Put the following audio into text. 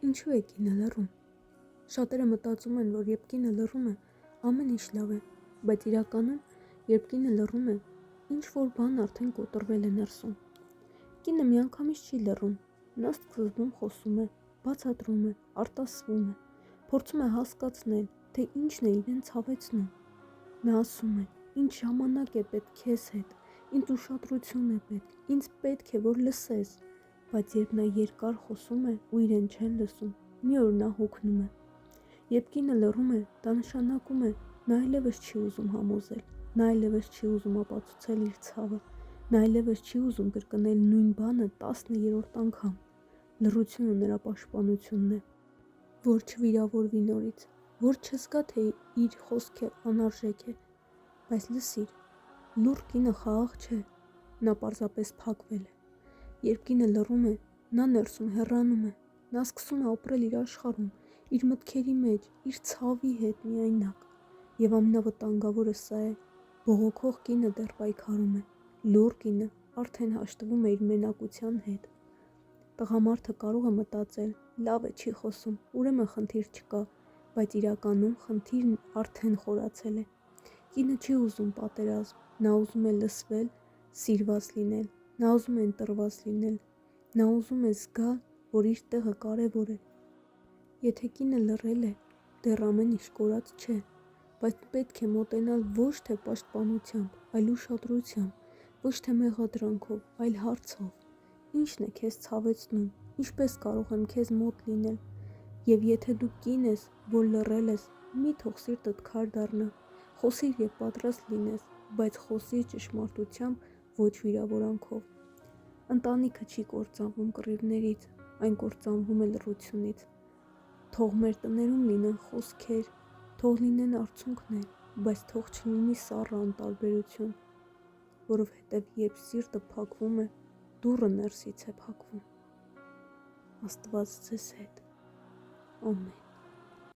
Ինչու է կինը լռում։ Շատերը մտածում են, որ երբ կինը լռում է, ամեն ինչ լավ է, բայց իրականում, երբ կինը լռում է, ինչ-որ բան արդեն կոտրվել է ներսում։ Կինը միանգամից չի լռում, նա սկզբում խոսում է, բացատրում է, արտասվում է, փորձում է հասկացնել, թե ինչն է իրեն ցավեցնում։ Նա ասում է, ինչ ժամանակ է պետք քեզ հետ, ինձ ուշադրություն է պետք, ինձ պետք է, որ լսես, բայց երբ նա երկար խոսում է ու իրեն չեն լսում, մի օր նա հոգնում է։ Երբ կինը լռում է, դա նշանակում է, նա այլևս չի ուզում համոզել, նա այլևս չի ուզում ապացուցել իր ցավը, նա այլևս չի ուզում կրկնել նույն բանը 10-րդ անգամ։ Լռությունը նրա պաշտպանությունն է, որ չվիրավորվի նորից, որ չզգա, թե իր խոսքը անարժեք է, բայց լսիր, լուռ կինը խաղաղ չէ, նա պարզապես փակվել է։ Երբ կինը լռում է, նա ներսում հեռանում է, նա սկսում է ապրել իր աշխարհում, իր մտքերի մեջ, իր ցավի հետ միայնակ։ Եվ ամենավտանգավորը սա է, բողոքող կինը դեռ պայքարում է, լուռ կինը արդեն հաշտվում է իր մենակության հետ։ Տղամարդը կարող է մտածել, լավ է, չի խոսում, ուրեմն խնդիր չկա, բայց իրականում խնդիրն արդեն խորացել է։ Կինը չի ուզում պատերազմ, նա ուզում է լսվել, սիրված լինել, նա ուզում է ընտրված լինել, նա ուզում է զգալ, որ իր տեղը կարևոր է։ Եթե կինը լռել է, դեռ ամեն ինչ կորած չէ, բայց պետք է մոտենալ ոչ թե պաշտպանությամբ, այլ ուշադրությամբ, ոչ թե մեղադրանքով, այլ հարցով. Ի՞նչն է քեզ ցավեցնում, ինչպես կարող եմ քեզ մոտ լինել։ Եվ եթե դու կին ես, որ լռել ես, մի թող սիրտդ քար դառնա, խոսիր և պատրաստ լինես, բայց խոսիր ճշմարտությամբ, ոչ վիրավորանքով։ Ընտանիքը չի կործանվում կռիվներից, այն կործանվում է լռությունից։ Թող մեր տներում լինեն խոսքեր, թող լինեն արցունքներ, բայց թող չլինի սառը անտարբերություն, որովհետև երբ սիրտը փակվում է, դուռը ներսից է փակվում։ Աստված ձեզ հետ։ Ամեն։